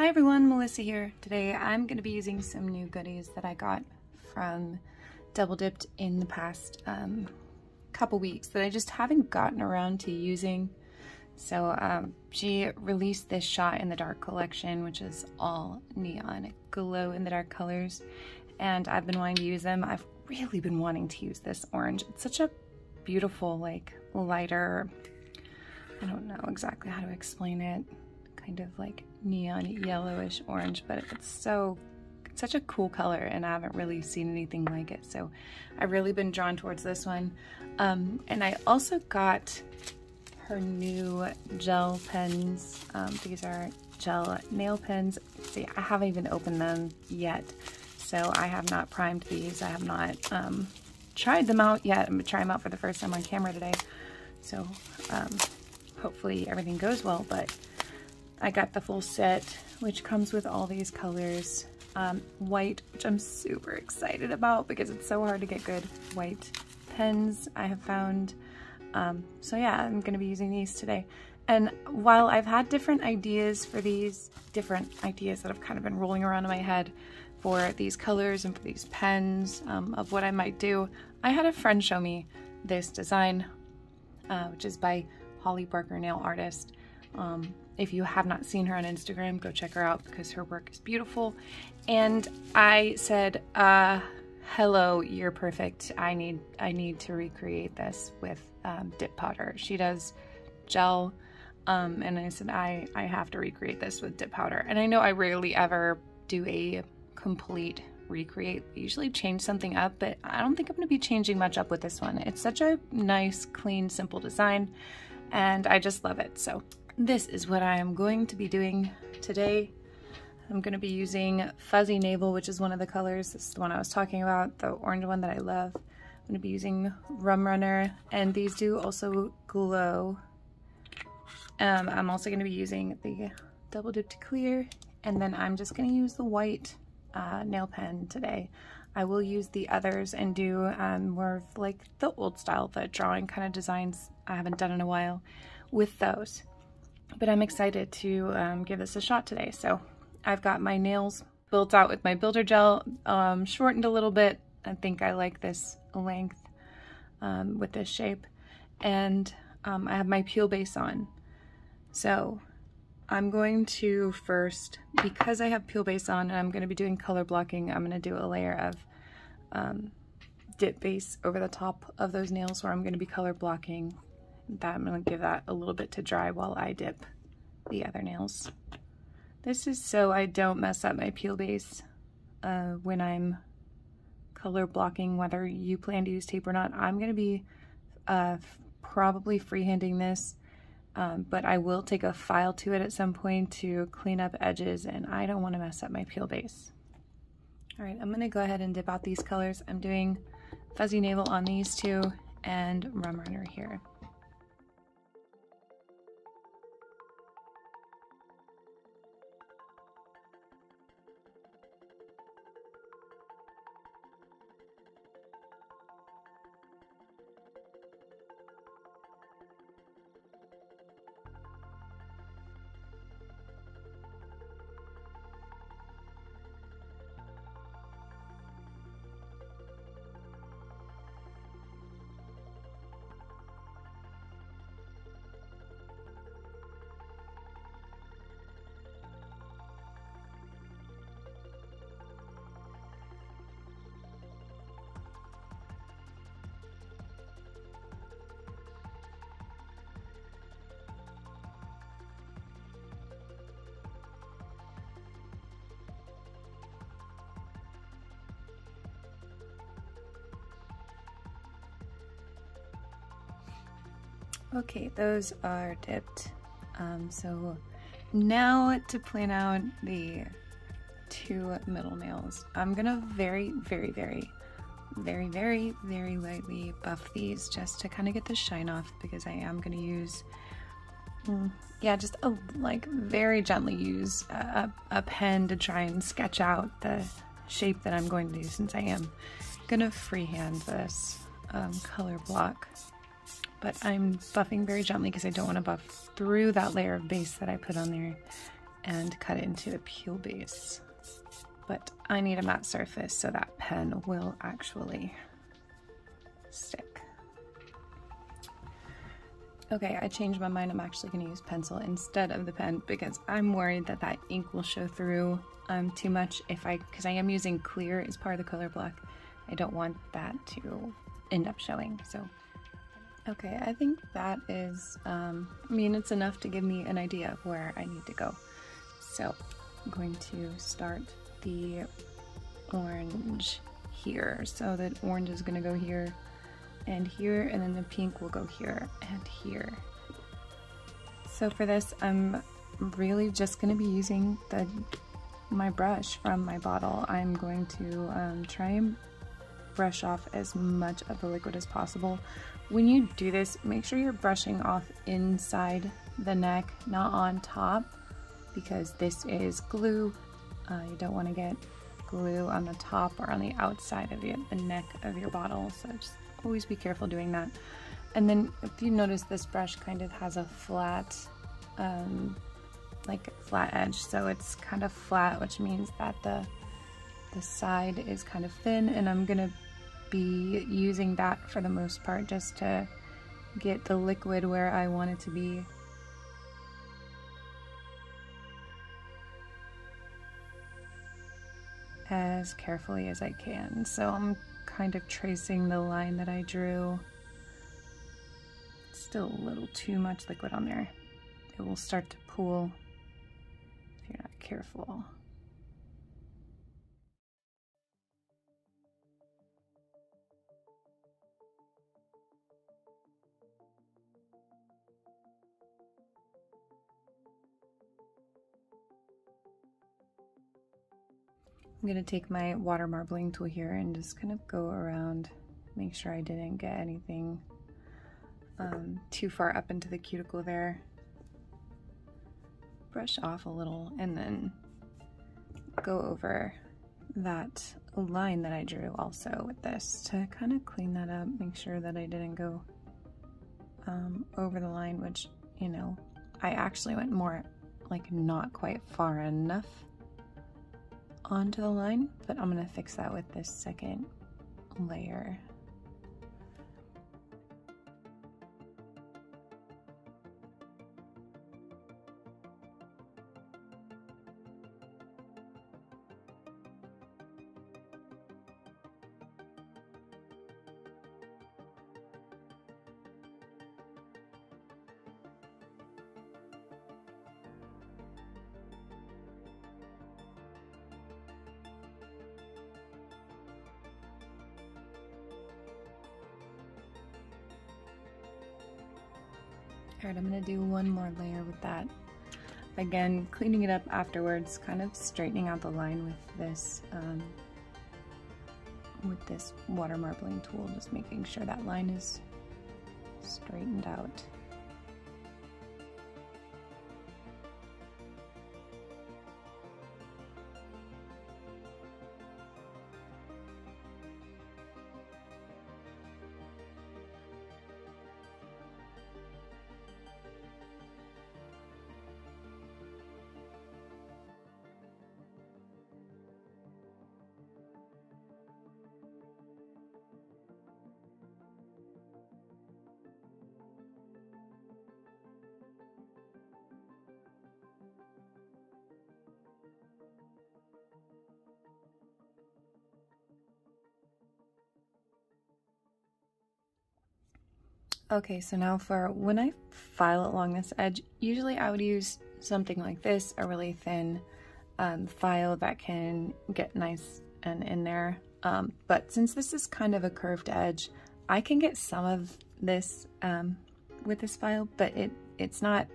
Hi everyone, Melissa here. Today I'm going to be using some new goodies that I got from Dipp'd in the past couple weeks that I just haven't gotten around to using. So she released this Shot in the Dark collection, which is all neon glow in the dark colors, and I've been wanting to use them. I've really been wanting to use this orange. It's such a beautiful, like, lighter, I don't know exactly how to explain it, kind of like neon yellowish orange, but it's such a cool color, and I haven't really seen anything like it, so I've really been drawn towards this one. And I also got her new gel pens. These are gel nail pens. See, I haven't even opened them yet, so I have not primed these. I have not tried them out yet. I'm gonna try them out for the first time on camera today, so hopefully everything goes well. But I got the full set, which comes with all these colors. White, which I'm super excited about because it's so hard to get good white pens, I have found. So yeah, I'm going to be using these today. And while I've had different ideas for these, different ideas that have kind of been rolling around in my head for these colors and for these pens, of what I might do, I had a friend show me this design, which is by Holly Barker, nail artist. If you have not seen her on Instagram, go check her out because her work is beautiful. And I said, hello, you're perfect. I need to recreate this with dip powder. She does gel, and I said, I have to recreate this with dip powder. And I know I rarely ever do a complete recreate. I usually change something up, but I don't think I'm going to be changing much up with this one. It's such a nice, clean, simple design, and I just love it. So this is what I am going to be doing today. I'm going to be using Fuzzy Navel, which is one of the colors. This is the one I was talking about, the orange one that I love. I'm going to be using Rum Runner, and these do also glow. I'm also going to be using the Double Dipped Clear, and then I'm just going to use the white nail pen today. I will use the others and do more of like the old style, the drawing kind of designs I haven't done in a while with those. But I'm excited to give this a shot today. So I've got my nails built out with my builder gel, shortened a little bit. I think I like this length with this shape. And I have my peel base on. So I'm going to first, because I have peel base on and I'm going to be doing color blocking, I'm going to do a layer of dip base over the top of those nails where I'm going to be color blocking. That I'm going to give that a little bit to dry while I dip the other nails. This is so I don't mess up my peel base when I'm color blocking, whether you plan to use tape or not. I'm going to be probably freehanding this, but I will take a file to it at some point to clean up edges, and I don't want to mess up my peel base. Alright, I'm going to go ahead and dip out these colors. I'm doing Fuzzy Navel on these two and Rum Runner here. Okay, those are dipped. So now to plan out the two middle nails. I'm gonna very lightly buff these just to kind of get the shine off, because I am gonna use, yeah, just like very gently use a pen to try and sketch out the shape that I'm going to do, since I am gonna freehand this color block. But I'm buffing very gently because I don't want to buff through that layer of base that I put on there. and cut it into the peel base. But I need a matte surface so that pen will actually stick. Okay, I changed my mind. I'm actually going to use pencil instead of the pen because I'm worried that that ink will show through too much because I am using clear as part of the color block. I don't want that to end up showing. So, okay, I think that is, I mean, it's enough to give me an idea of where I need to go. So I'm going to start the orange here. So that orange is going to go here and here, and then the pink will go here and here. So for this, I'm really just going to be using my brush from my bottle. I'm going to try and brush off as much of the liquid as possible. When you do this, make sure you're brushing off inside the neck, not on top, because this is glue. You don't want to get glue on the top or on the outside of the neck of your bottle, so just always be careful doing that. And then if you notice, this brush kind of has a flat like flat edge, so it's kind of flat, which means that the side is kind of thin, and I'm gonna be using that for the most part just to get the liquid where I want it to be. As carefully as I can. So I'm kind of tracing the line that I drew. Still a little too much liquid on there. It will start to pool if you're not careful. I'm going to take my water marbling tool here and just kind of go around, make sure I didn't get anything too far up into the cuticle there. Brush off a little and then go over that line that I drew also with this to kind of clean that up, make sure that I didn't go over the line, which, you know, I actually went more like not quite far enough onto the line, but I'm gonna fix that with this second layer. Alright, I'm going to do one more layer with that. Again, cleaning it up afterwards, kind of straightening out the line with this water marbling tool, just making sure that line is straightened out. Okay, so now for when I file along this edge, usually I would use something like this, a really thin file that can get nice and in there. But since this is kind of a curved edge, I can get some of this with this file, but it's not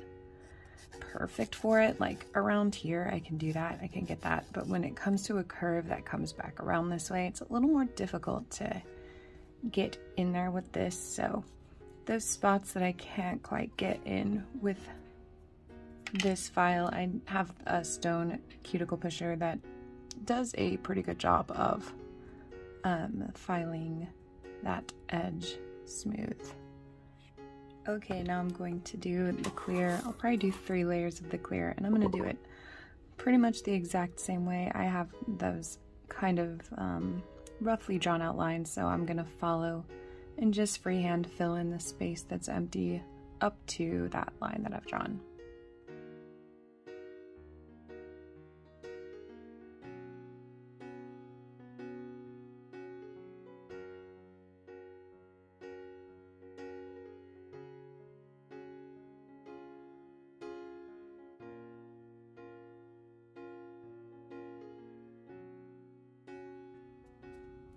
perfect for it. Like around here, I can do that, I can get that. But when it comes to a curve that comes back around this way, it's a little more difficult to get in there with this. So those spots that I can't quite get in with this file, I have a stone cuticle pusher that does a pretty good job of filing that edge smooth. Okay, now I'm going to do the clear. I'll probably do 3 layers of the clear, and I'm going to do it pretty much the exact same way. I have those kind of roughly drawn out lines, so I'm gonna follow and just freehand fill in the space that's empty up to that line that I've drawn.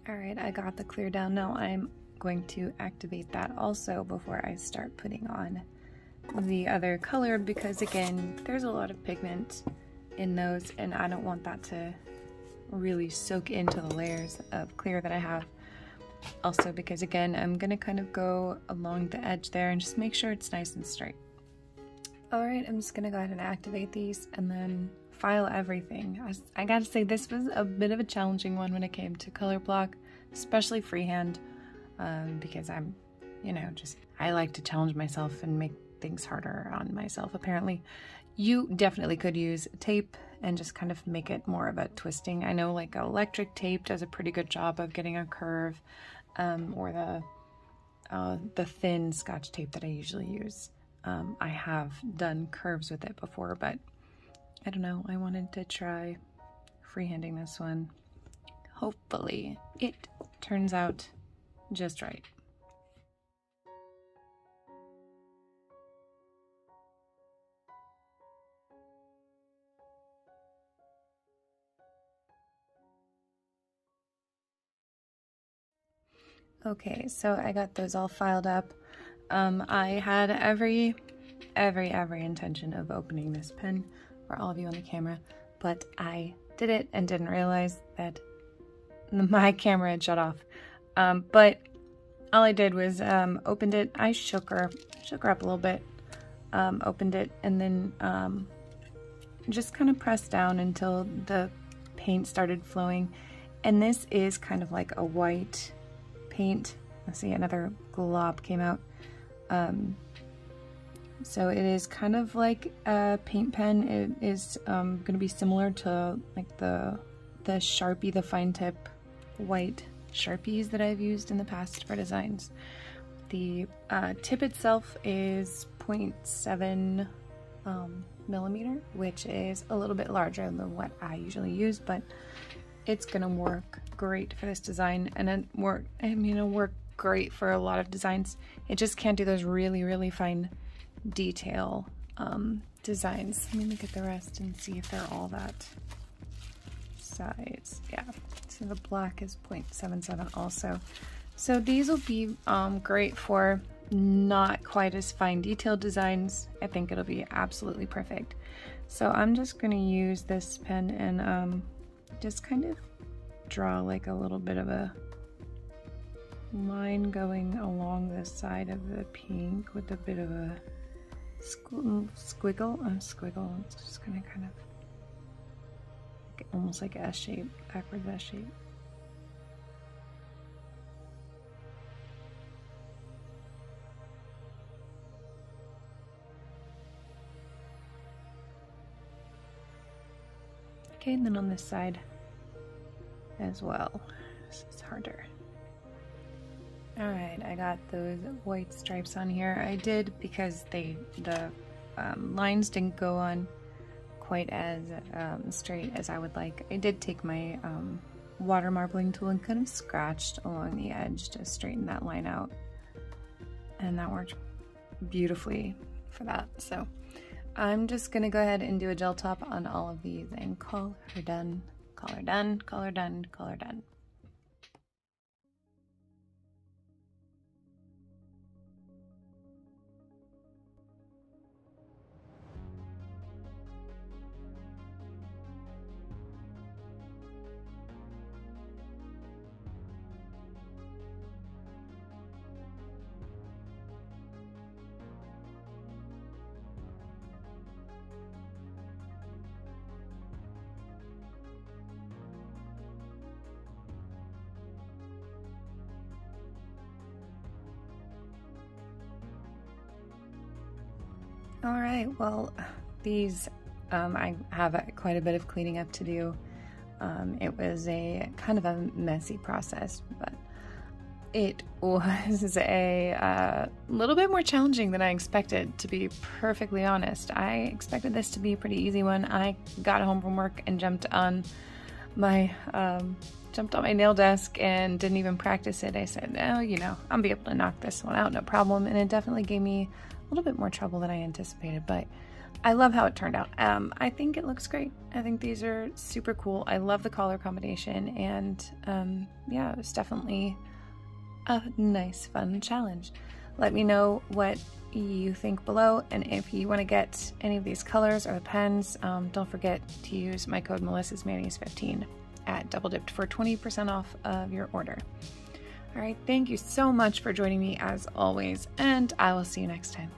Alright, I got the clear down. Now I'm going to activate that also before I start putting on the other color, because again, there's a lot of pigment in those and I don't want that to really soak into the layers of clear that I have. Also because again, I'm gonna kind of go along the edge there and just make sure it's nice and straight. Alright, I'm just gonna go ahead and activate these and then file everything. I gotta say, this was a bit of a challenging one when it came to color block, especially freehand, because I'm, you know, I like to challenge myself and make things harder on myself, apparently. You definitely could use tape and just kind of make it more of a twisting. I know like electric tape does a pretty good job of getting a curve, or the thin Scotch tape that I usually use. I have done curves with it before, but I don't know, I wanted to try freehanding this one. Hopefully it turns out just right. Okay, so I got those all filed up. I had every intention of opening this pen for all of you on the camera, but I did it and didn't realize that my camera had shut off. But all I did was opened it. I shook her up a little bit, opened it, and then just kind of pressed down until the paint started flowing. And this is kind of like a white paint. Let's see, another glob came out. So it is kind of like a paint pen. It is going to be similar to like the Sharpie, the fine tip white Sharpies that I've used in the past for designs. The tip itself is 0.7 millimeter, which is a little bit larger than what I usually use, but it's gonna work great for this design, and it'll work great for a lot of designs. It just can't do those really fine detail designs. Let me look at the rest and see if they're all that size. Yeah, so the black is 0.77 also. So these will be great for not quite as fine detailed designs. I think it'll be absolutely perfect. So I'm just going to use this pen and just kind of draw like a little bit of a line going along the side of the pink with a bit of a squiggle. It's just going to kind of almost like S shape, backwards S shape. Okay, and then on this side as well. This is harder. Alright, I got those white stripes on here. I did because the lines didn't go on quite as straight as I would like. I did take my water marbling tool and kind of scratched along the edge to straighten that line out. And that worked beautifully for that. So I'm just gonna go ahead and do a gel top on all of these and call her done, call her done, call her done, call her done. Alright, well, these I have quite a bit of cleaning up to do. It was a kind of a messy process, but it was a little bit more challenging than I expected, to be perfectly honest. I expected this to be a pretty easy one. I got home from work and jumped on my nail desk and didn't even practice it. I said, oh, you know, I'll be able to knock this one out, no problem. And it definitely gave me a little bit more trouble than I anticipated, but I love how it turned out. I think it looks great. I think these are super cool. I love the color combination, and yeah, it was definitely a nice, fun challenge. Let me know what you think below, and if you want to get any of these colors or the pens, don't forget to use my code melissasmanis15 at Double Dipped for 20% off of your order. All right, thank you so much for joining me as always, and I will see you next time.